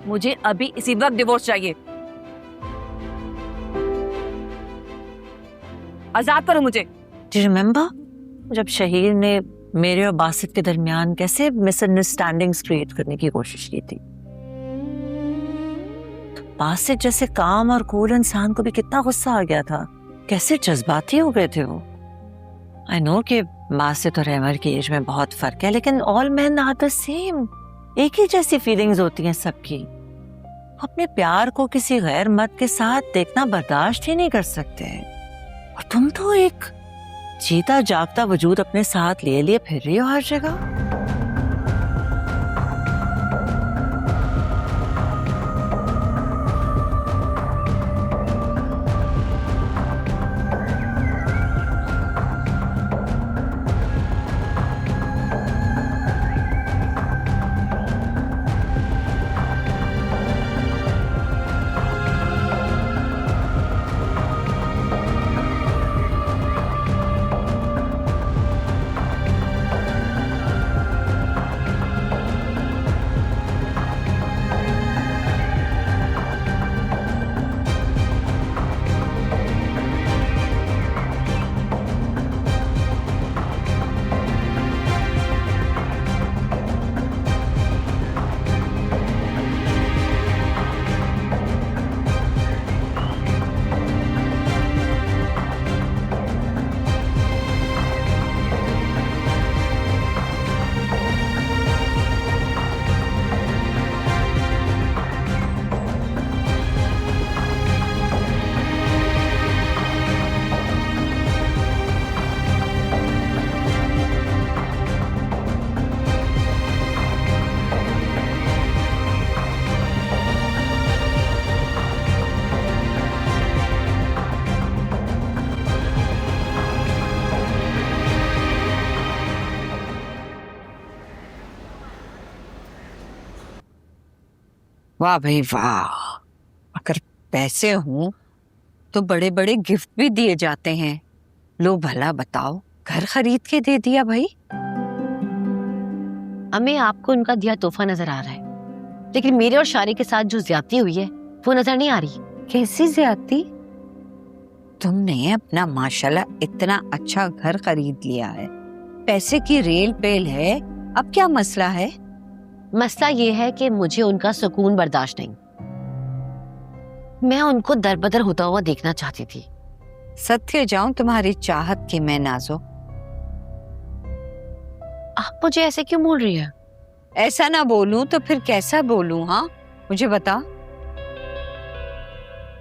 मुझे अभी इसी वक्त डिवोर्स चाहिए। आजाद करो मुझे। Do you remember जब शहीर ने मेरे और बासित के दरमियान कैसे मिसअंडरस्टैंडिंग्स क्रिएट करने की कोशिश की थी? तो बासित जैसे काम और कूल इंसान को भी कितना गुस्सा आ गया था, कैसे जज्बाती हो गए थे वो। आई नो कि बासित और अमर की एज में बहुत फर्क है, लेकिन all man are the same. एक ही जैसी फीलिंग्स होती हैं सबकी। अपने प्यार को किसी गैर मर्द के साथ देखना बर्दाश्त ही नहीं कर सकते। और तुम तो एक जीता जागता वजूद अपने साथ लिए लिए फिर रही हो हर जगह। वाह भाई वाह, अगर पैसे हों तो बड़े बड़े गिफ्ट भी दिए जाते हैं। लो भला बताओ, घर खरीद के दे दिया भाई। हमें आपको उनका दिया तोहफा नजर आ रहा है, लेकिन मेरे और शारी के साथ जो ज्यादती हुई है वो नजर नहीं आ रही। कैसी ज्यादती? तुमने अपना माशाल्लाह इतना अच्छा घर खरीद लिया है, पैसे की रेल पेल है, अब क्या मसला है? मसला ये है कि मुझे उनका सुकून बर्दाश्त नहीं। मैं उनको दरबदर होता हुआ देखना चाहती थी। सत्य जाऊं तुम्हारी चाहत की मैं नाजो। आप मुझे ऐसे क्यों बोल रही है? ऐसा ना बोलूं तो फिर कैसा बोलूं? हाँ मुझे बता,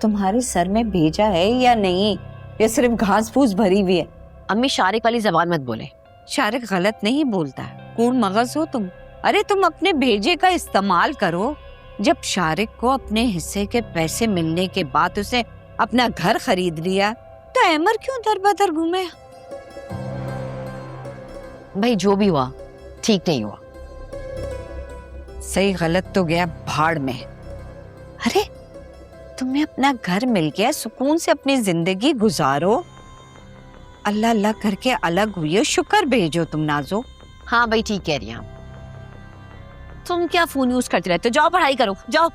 तुम्हारे सर में भेजा है या नहीं, या सिर्फ घास फूस भरी हुई है? अम्मी शारिक वाली जबान मत बोले। शारिक गलत नहीं बोलता है, कूड़ मगज हो तुम। अरे तुम अपने भेजे का इस्तेमाल करो। जब शारिक को अपने हिस्से के पैसे मिलने के बाद उसे अपना घर खरीद लिया, तो अमर क्यों दर बदर घूमे? भाई जो भी हुआ ठीक नहीं हुआ। सही गलत तो गया भाड़ में। अरे तुम्हें अपना घर मिल गया, सुकून से अपनी जिंदगी गुजारो। अल्लाह अल्लाह करके अलग हुई हो, शुक्र भेजो तुम नाजो। हाँ भाई ठीक कह रही हैं आप। तुम क्या फोन यूज करते रहते हो? जाओ पढ़ाई करो, जाओ।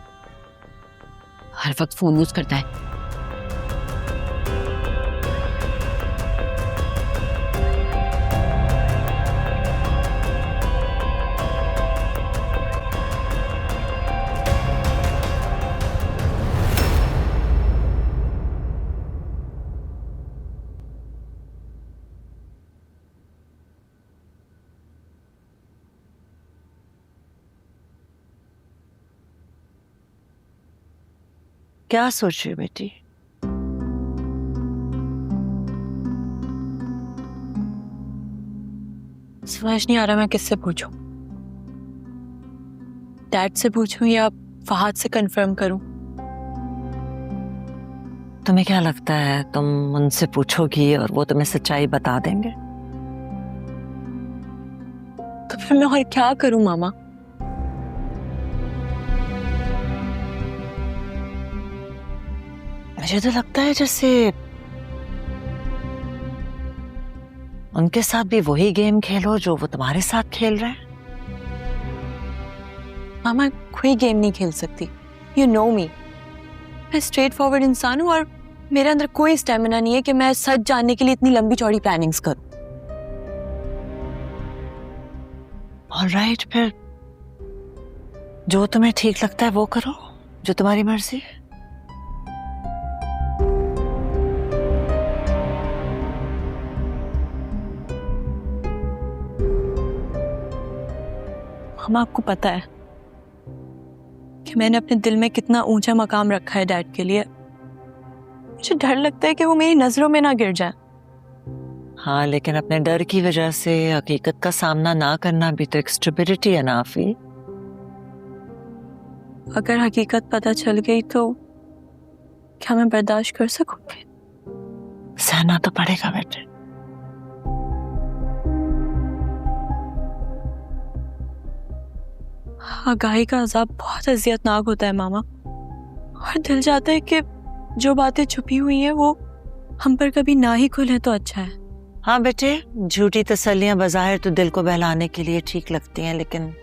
हर वक्त फोन यूज करता है। क्या सोच रही हो बेटी? समझ नहीं आ रहा मैं किससे पूछूं। डैड से पूछूं या फहद से कंफर्म करूं? तुम्हें क्या लगता है तुम उनसे पूछोगी और वो तुम्हें सच्चाई बता देंगे? तो फिर मैं और क्या करूं मामा? मुझे तो लगता है जैसे उनके साथ भी वही गेम खेलो जो वो तुम्हारे साथ खेल रहे हैं। मामा कोई गेम नहीं खेल सकती। यू नो मी, मैं स्ट्रेट फॉरवर्ड इंसान हूँ और मेरे अंदर कोई स्टेमिना नहीं है कि मैं सच जानने के लिए इतनी लंबी चौड़ी प्लानिंग्स करूँ। ऑलराइट, फिर जो तुम्हें ठीक लगता है वो करो, जो तुम्हारी मर्जी। मामा आपको पता है कि मैंने अपने दिल में कितना ऊंचा मकाम रखा है डैड के लिए। मुझे डर लगता है कि वो मेरी नजरों में ना गिर जाए। हाँ, लेकिन अपने डर की वजह से हकीकत का सामना ना करना भी तो एक स्टुपिडिटी है ना आफी। अगर हकीकत पता चल गई तो क्या मैं बर्दाश्त कर सकूंगी? सहना तो पड़ेगा बेटे। आगाही का अजाब बहुत अजियतनाक होता है मामा, और दिल चाहता है कि जो बातें छुपी हुई हैं वो हम पर कभी ना ही खुले तो अच्छा है। हाँ बेटे, झूठी तसल्लियां बज़ाहिर तो दिल को बहलाने के लिए ठीक लगती हैं, लेकिन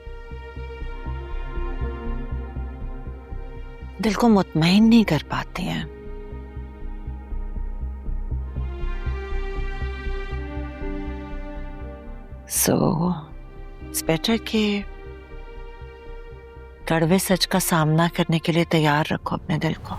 दिल को मुतमईन नहीं कर पाती हैं। सो इट्स बेटर कि कड़वे सच का सामना करने के लिए तैयार रखो अपने दिल को।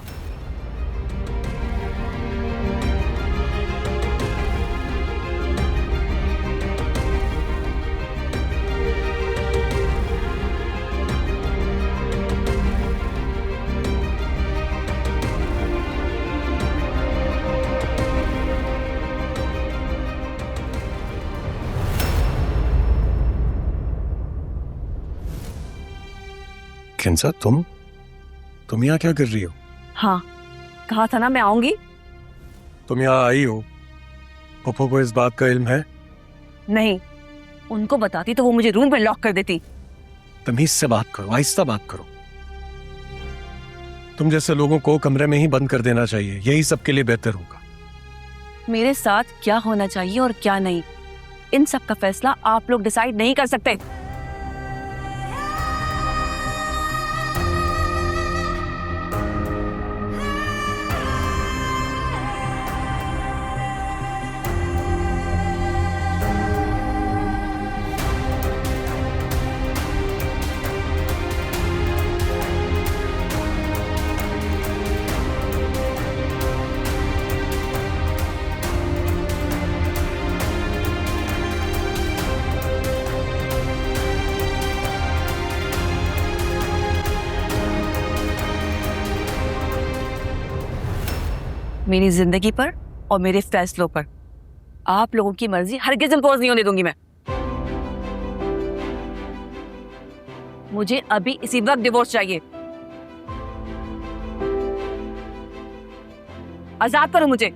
किंसा, तुम यहाँ क्या कर रही हो? हाँ, कहा था ना मैं आऊंगी। तुम यहाँ आई हो, पप्पू को इस बात का इल्म है? नहीं, उनको बताती तो वो मुझे रूम में लॉक कर देती। तमीज से बात करो, आहिस्ता बात करो। तुम जैसे लोगों को कमरे में ही बंद कर देना चाहिए, यही सबके लिए बेहतर होगा। मेरे साथ क्या होना चाहिए और क्या नहीं, इन सब का फैसला आप लोग डिसाइड नहीं कर सकते। मेरी जिंदगी पर और मेरे फैसलों पर आप लोगों की मर्जी हरगिज़ इंपोज नहीं होने दूंगी मैं। मुझे अभी इसी वक्त डिवोर्स चाहिए। आजाद करो मुझे।